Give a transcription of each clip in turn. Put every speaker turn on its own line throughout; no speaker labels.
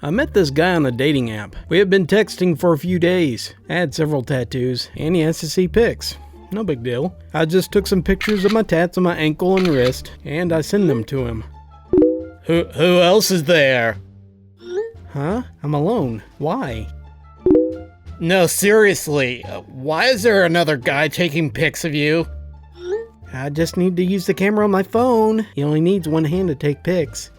I met this guy on a dating app. We had been texting for a few days. I had several tattoos, and he asked to see pics. No big deal. I just took some pictures of my tats on my ankle and wrist, and I sent them to him.
Who else is there?
Huh? I'm alone. Why?
No, seriously. Why is there another guy taking pics of you?
I just need to use the camera on my phone. He only needs one hand to take pics.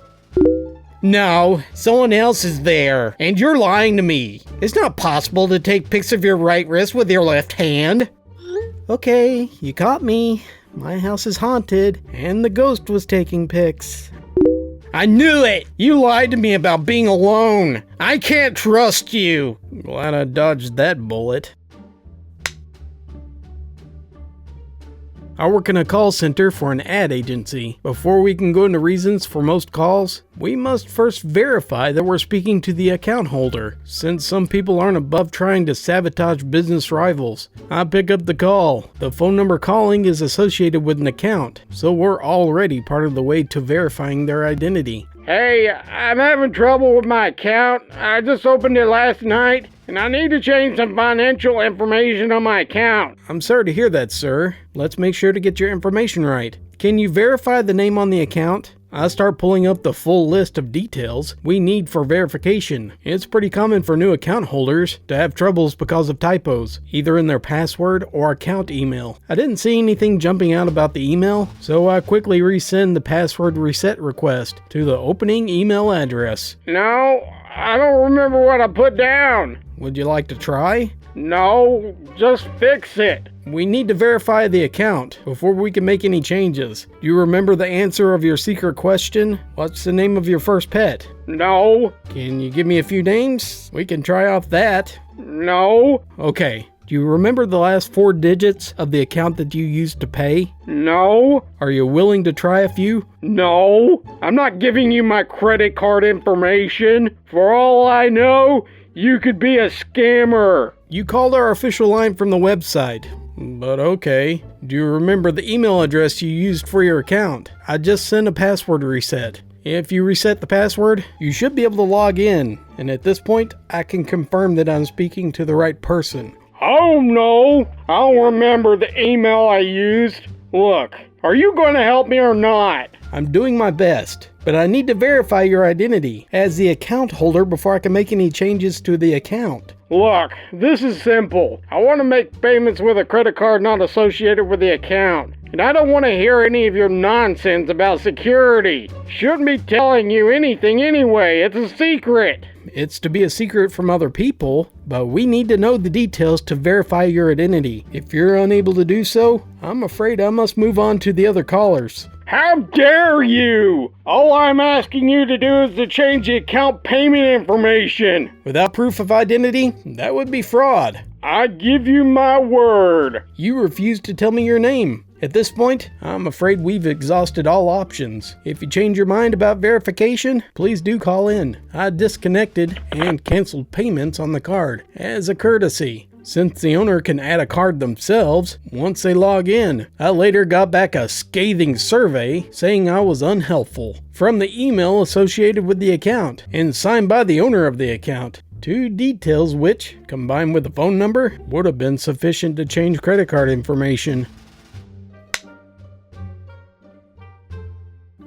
No, someone else is there, and you're lying to me. It's not possible to take pics of your right wrist with your left hand.
Okay, you caught me. My house is haunted, and the ghost was taking pics.
I knew it! You lied to me about being alone. I can't trust you.
Glad I dodged that bullet. I work in a call center for an ad agency. Before we can go into reasons for most calls, we must first verify that we're speaking to the account holder, since some people aren't above trying to sabotage business rivals. I pick up the call. The phone number calling is associated with an account, so we're already part of the way to verifying their identity.
Hey, I'm having trouble with my account. I just opened it last night, and I need to change some financial information on my account.
I'm sorry to hear that, sir. Let's make sure to get your information right. Can you verify the name on the account? I start pulling up the full list of details we need for verification. It's pretty common for new account holders to have troubles because of typos, either in their password or account email. I didn't see anything jumping out about the email, so I quickly resend the password reset request to the opening email address.
No, I don't remember what I put down.
Would you like to try?
No, just fix it.
We need to verify the account before we can make any changes. Do you remember the answer of your secret question? What's the name of your first pet?
No.
Can you give me a few names? We can try off that.
No.
Okay. Do you remember the last 4 digits of the account that you used to pay?
No.
Are you willing to try a few?
No. I'm not giving you my credit card information. For all I know, you could be a scammer.
You called our official line from the website. But okay. Do you remember the email address you used for your account? I just sent a password reset. If you reset the password, you should be able to log in. And at this point, I can confirm that I'm speaking to the right person.
Oh no, I don't remember the email I used. Look, are you going to help me or not?
I'm doing my best, but I need to verify your identity as the account holder before I can make any changes to the account.
Look, this is simple. I want to make payments with a credit card not associated with the account. And I don't want to hear any of your nonsense about security. Shouldn't be telling you anything anyway. It's a secret.
It's to be a secret from other people, but we need to know the details to verify your identity. If you're unable to do so, I'm afraid I must move on to the other callers.
How dare you! All I'm asking you to do is to change the account payment information.
Without proof of identity, that would be fraud.
I give you my word.
You refuse to tell me your name. At this point, I'm afraid we've exhausted all options. If you change your mind about verification, please do call in. I disconnected and canceled payments on the card as a courtesy, since the owner can add a card themselves once they log in. I later got back a scathing survey saying I was unhelpful from the email associated with the account and signed by the owner of the account. 2 details which, combined with the phone number, would have been sufficient to change credit card information.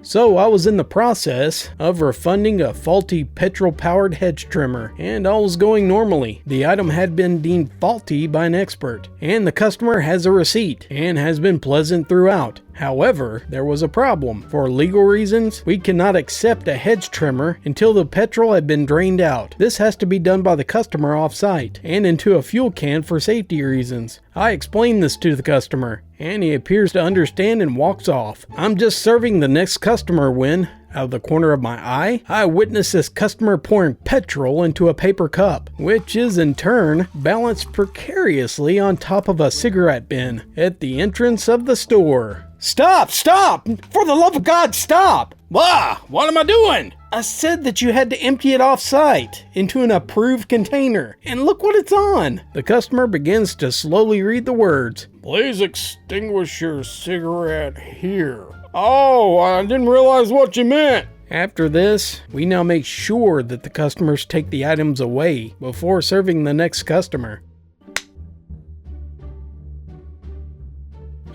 So I was in the process of refunding a faulty petrol-powered hedge trimmer, and all was going normally. The item had been deemed faulty by an expert, and the customer has a receipt, and has been pleasant throughout. However, there was a problem. For legal reasons, we cannot accept a hedge trimmer until the petrol had been drained out. This has to be done by the customer off-site, and into a fuel can for safety reasons. I explained this to the customer, and he appears to understand and walks off. I'm just serving the next customer when, out of the corner of my eye, I witness this customer pouring petrol into a paper cup, which is in turn balanced precariously on top of a cigarette bin at the entrance of the store.
Stop! Stop! For the love of God, stop! Ah, what am I doing?
I said that you had to empty it off-site into an approved container, and look what it's on. The customer begins to slowly read the words.
Please extinguish your cigarette here. Oh, I didn't realize what you meant.
After this, we now make sure that the customers take the items away before serving the next customer.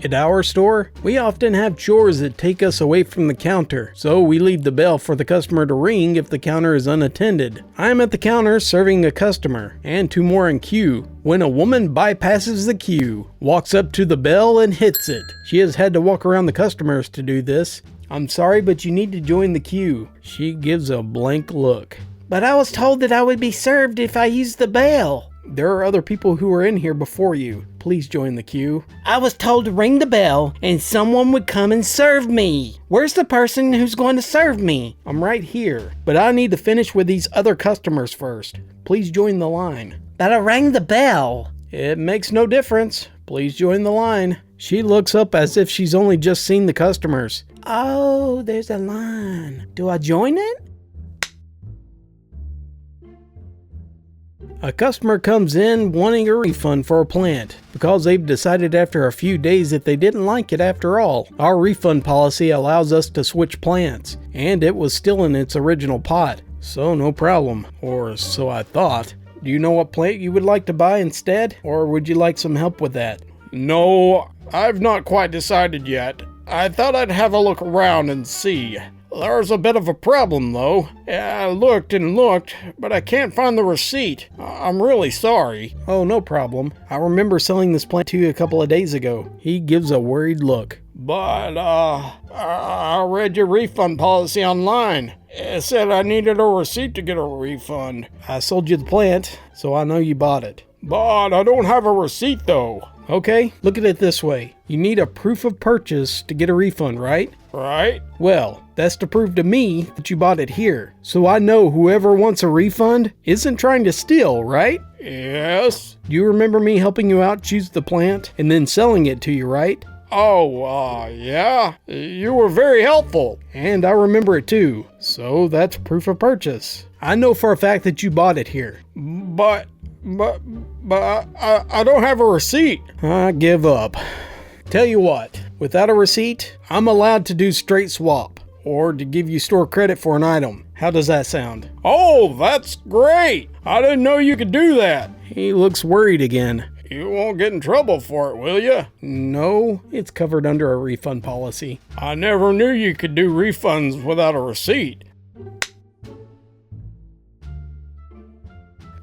At our store, we often have chores that take us away from the counter, so we leave the bell for the customer to ring if the counter is unattended. I am at the counter serving a customer, and 2 more in queue, when a woman bypasses the queue, walks up to the bell and hits it. She has had to walk around the customers to do this. "I'm sorry, but you need to join the queue." She gives a blank look.
But I was told that I would be served if I used the bell.
"There are other people who were in here before you. Please join the queue."
I was told to ring the bell and someone would come and serve me. Where's the person who's going to serve me?
"I'm right here, but I need to finish with these other customers first. Please join the line."
But I rang the bell.
"It makes no difference. Please join the line." She looks up as if she's only just seen the customers.
Oh, there's a line. Do I join it?
A customer comes in wanting a refund for a plant because they've decided after a few days that they didn't like it after all. Our refund policy allows us to switch plants, and it was still in its original pot, so no problem, or so I thought. Do you know what plant you would like to buy instead, or would you like some help with that?
No, I've not quite decided yet. I thought I'd have a look around and see. There's a bit of a problem, though. I looked and looked, but I can't find the receipt. I'm really sorry.
Oh, no problem. I remember selling this plant to you a couple of days ago. He gives a worried look.
But, I read your refund policy online. It said I needed a receipt to get a refund.
I sold you the plant, so I know you bought it.
But I don't have a receipt, though.
Okay, look at it this way. You need a proof of purchase to get a refund, right?
Right?
Well, that's to prove to me that you bought it here. So I know whoever wants a refund isn't trying to steal, right?
Yes.
Do you remember me helping you out choose the plant and then selling it to you, right?
Oh, yeah. You were very helpful.
And I remember it too. So that's proof of purchase. I know for a fact that you bought it here.
But I don't have a receipt.
I give up. Tell you what, without a receipt, I'm allowed to do straight swap, or to give you store credit for an item. How does that sound?
Oh, that's great. I didn't know you could do that.
He looks worried again.
You won't get in trouble for it, will you?
No, it's covered under a refund policy.
I never knew you could do refunds without a receipt.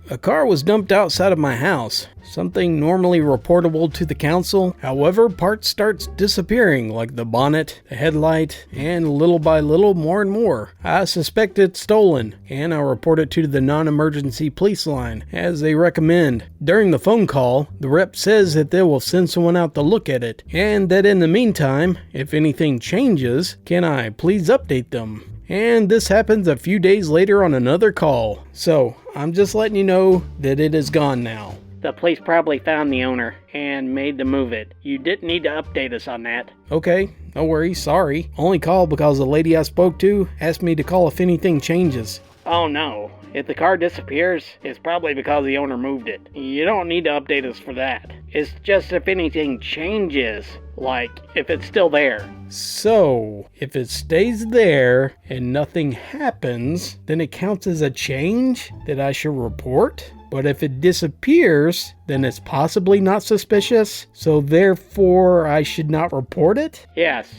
A car was dumped outside of my house, something normally reportable to the council. However, parts starts disappearing, like the bonnet, the headlight, and little by little more and more. I suspect it's stolen, and I report it to the non-emergency police line, as they recommend. During the phone call, the rep says that they will send someone out to look at it, and that in the meantime, if anything changes, can I please update them? And this happens a few days later on another call. So, I'm just letting you know that it is gone now.
The police probably found the owner and made them move it. You didn't need to update us on that.
Okay, no worries, sorry. Only called because the lady I spoke to asked me to call if anything changes.
Oh no. If the car disappears, it's probably because the owner moved it. You don't need to update us for that. It's just if anything changes, like if it's still there.
So, if it stays there and nothing happens, then it counts as a change that I should report? But if it disappears, then it's possibly not suspicious, so therefore I should not report it?
Yes.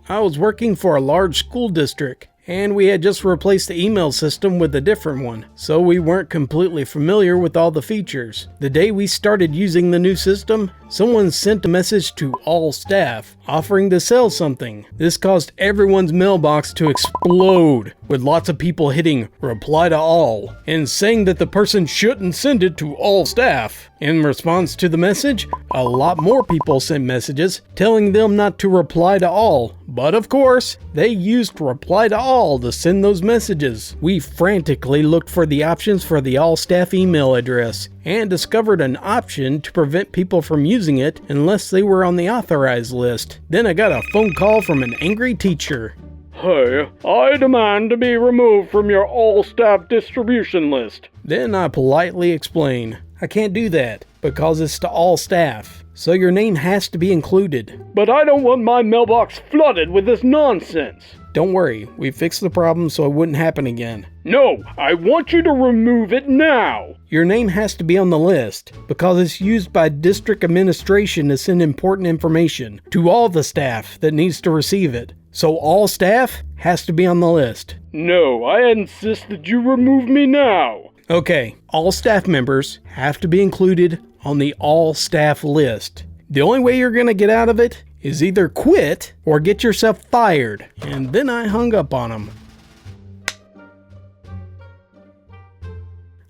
I was working for a large school district, and we had just replaced the email system with a different one, so we weren't completely familiar with all the features. The day we started using the new system, someone sent a message to all staff offering to sell something. This caused everyone's mailbox to explode, with lots of people hitting reply to all and saying that the person shouldn't send it to all staff. In response to the message, a lot more people sent messages telling them not to reply to all, but of course, they used reply to all to send those messages. We frantically looked for the options for the all staff email address and discovered an option to prevent people from using it unless they were on the authorized list. Then I got a phone call from an angry teacher.
Hey, I demand to be removed from your all-staff distribution list.
Then I politely explained. I can't do that because it's to all staff. So your name has to be included.
But I don't want my mailbox flooded with this nonsense.
Don't worry, we fixed the problem so it wouldn't happen again.
No, I want you to remove it now.
Your name has to be on the list because it's used by district administration to send important information to all the staff that needs to receive it. So all staff has to be on the list.
No, I insist that you remove me now.
Okay, all staff members have to be included on the all staff list. The only way you're going to get out of it is either quit or get yourself fired. And then I hung up on him.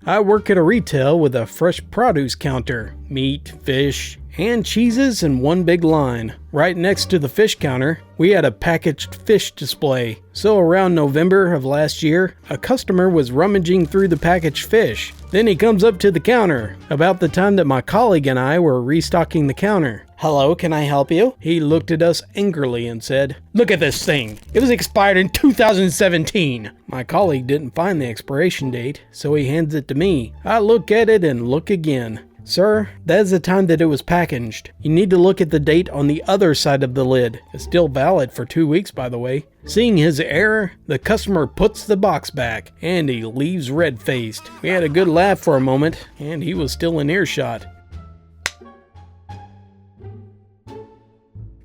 I work at a retail with a fresh produce counter. Meat, fish, and cheeses in one big line. Right next to the fish counter, we had a packaged fish display. So around November of last year, a customer was rummaging through the packaged fish. Then he comes up to the counter, about the time that my colleague and I were restocking the counter. "Hello, can I help you?" He looked at us angrily and said, "Look at this thing. It was expired in 2017. My colleague didn't find the expiration date, so he hands it to me. I look at it and look again. "Sir, that is the time that it was packaged. You need to look at the date on the other side of the lid. It's still valid for 2 weeks, by the way." Seeing his error, the customer puts the box back, and he leaves red-faced. We had a good laugh for a moment, and he was still in earshot.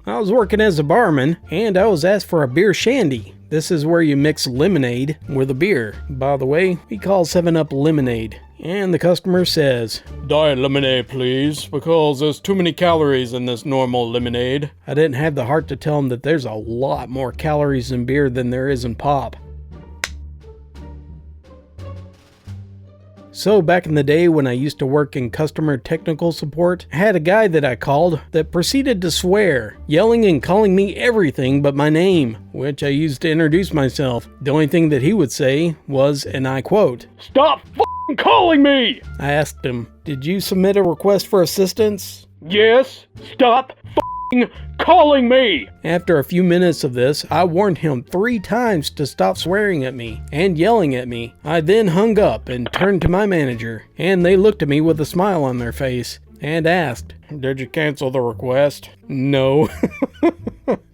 I was working as a barman, and I was asked for a beer shandy. This is where you mix lemonade with a beer. By the way, we call 7-Up lemonade. And the customer says, "Diet lemonade, please, because there's too many calories in this normal lemonade." I didn't have the heart to tell him that there's a lot more calories in beer than there is in pop. So back in the day when I used to work in customer technical support, I had a guy that I called that proceeded to swear, yelling and calling me everything but my name, which I used to introduce myself. The only thing that he would say was, and I quote,
"Stop f***ing calling me!"
I asked him, "Did you submit a request for assistance?"
"Yes, stop f***ing calling me!"
After a few minutes of this, I warned him 3 times to stop swearing at me and yelling at me. I then hung up and turned to my manager, and they looked at me with a smile on their face and asked, "Did you cancel the request?" "No."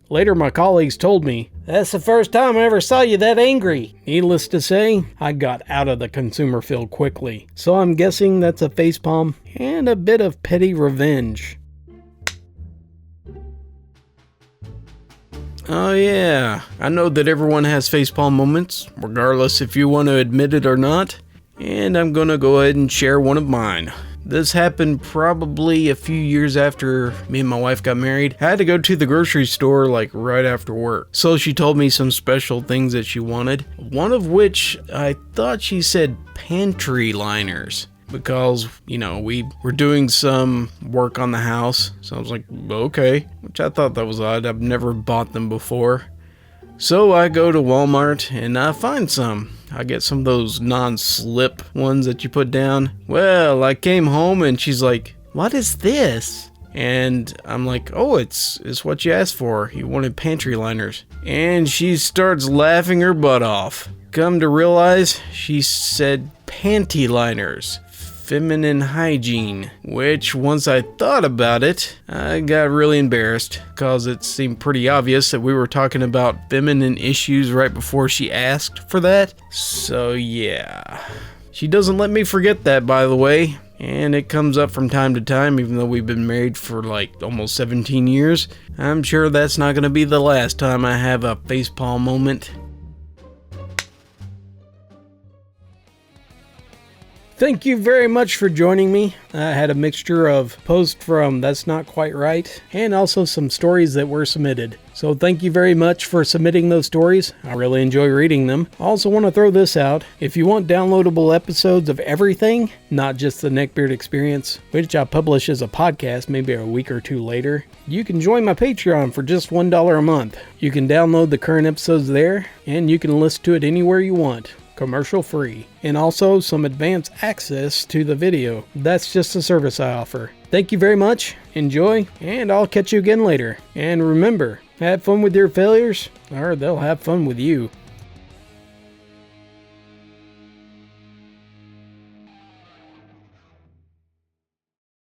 Later, my colleagues told me, "That's the first time I ever saw you that angry." Needless to say, I got out of the consumer field quickly. So I'm guessing that's a facepalm and a bit of petty revenge. Oh yeah, I know that everyone has facepalm moments, regardless if you want to admit it or not, and I'm gonna go ahead and share one of mine. This happened probably a few years after me and my wife got married. I had to go to the grocery store like right after work. So she told me some special things that she wanted, one of which I thought she said pantry liners. Because, we were doing some work on the house. So I was like, okay, which I thought that was odd. I've never bought them before. So I go to Walmart and I find some. I get some of those non-slip ones that you put down. Well, I came home and she's like, "What is this?" And I'm like, "Oh, it's what you asked for. You wanted pantry liners." And she starts laughing her butt off. Come to realize, she said panty liners. Feminine hygiene, which once I thought about it, I got really embarrassed because it seemed pretty obvious that we were talking about feminine issues right before she asked for that. So yeah, she doesn't let me forget that, by the way, and it comes up from time to time even though we've been married for like almost 17 years. I'm sure that's not going to be the last time I have a facepalm moment. Thank you very much for joining me. I had a mixture of posts from That's Not Quite Right and also some stories that were submitted. So thank you very much for submitting those stories. I really enjoy reading them. I also want to throw this out. If you want downloadable episodes of everything, not just the Neckbeard Experience, which I publish as a podcast maybe a week or 2 later, you can join my Patreon for just $1 a month. You can download the current episodes there, and you can listen to it anywhere you want. Commercial free, and also some advanced access to the video. That's just a service I offer. Thank you very much, enjoy, and I'll catch you again later. And remember, have fun with your failures, or they'll have fun with you.